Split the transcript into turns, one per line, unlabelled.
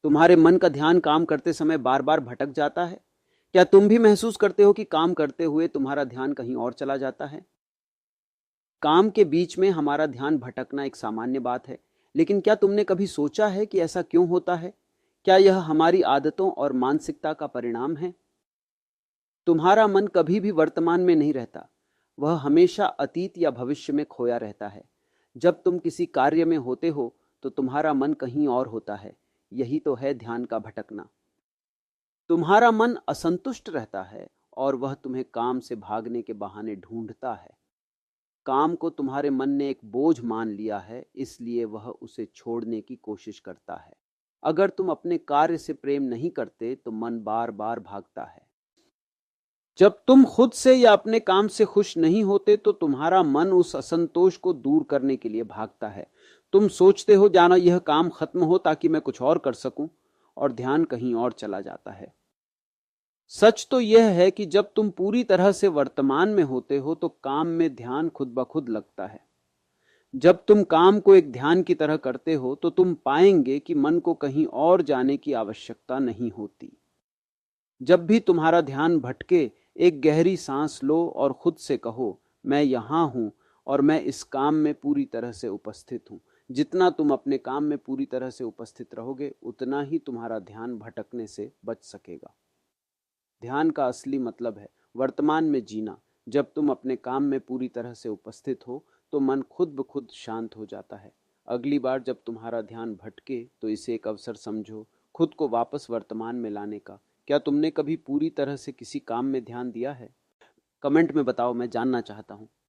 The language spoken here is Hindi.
तुम्हारे मन का ध्यान काम करते समय बार बार भटक जाता है? क्या तुम भी महसूस करते हो कि काम करते हुए तुम्हारा ध्यान कहीं और चला जाता है? काम के बीच में हमारा ध्यान भटकना एक सामान्य बात है, लेकिन क्या तुमने कभी सोचा है कि ऐसा क्यों होता है? क्या यह हमारी आदतों और मानसिकता का परिणाम है? तुम्हारा मन कभी भी वर्तमान में नहीं रहता, वह हमेशा अतीत या भविष्य में खोया रहता है। जब तुम किसी कार्य में होते हो तो तुम्हारा मन कहीं और होता है। यही तो है ध्यान का भटकना। तुम्हारा मन असंतुष्ट रहता है और वह तुम्हें काम से भागने के बहाने ढूंढता है। काम को तुम्हारे मन ने एक बोझ मान लिया है, इसलिए वह उसे छोड़ने की कोशिश करता है। अगर तुम अपने कार्य से प्रेम नहीं करते तो मन बार बार भागता है। जब तुम खुद से या अपने काम से खुश नहीं होते तो तुम्हारा मन उस असंतोष को दूर करने के लिए भागता है। तुम सोचते हो जाना यह काम खत्म हो ताकि मैं कुछ और कर सकूं, और ध्यान कहीं और चला जाता है। सच तो यह है कि जब तुम पूरी तरह से वर्तमान में होते हो तो काम में ध्यान खुद ब खुद लगता है। जब तुम काम को एक ध्यान की तरह करते हो तो तुम पाएंगे कि मन को कहीं और जाने की आवश्यकता नहीं होती। जब भी तुम्हारा ध्यान भटके, एक गहरी सांस लो और खुद से कहो, मैं यहां हूं और मैं इस काम में पूरी तरह से उपस्थित हूं। जितना तुम अपने काम में पूरी तरह से उपस्थित रहोगे, उतना ही तुम्हारा ध्यान भटकने से बच सकेगा। ध्यान का असली मतलब है वर्तमान में जीना। जब तुम अपने काम में पूरी तरह से उपस्थित हो तो मन खुद ब खुद शांत हो जाता है। अगली बार जब तुम्हारा ध्यान भटके तो इसे एक अवसर समझो खुद को वापस वर्तमान में लाने का। क्या तुमने कभी पूरी तरह से किसी काम में ध्यान दिया है? कमेंट में बताओ, मैं जानना चाहता हूँ।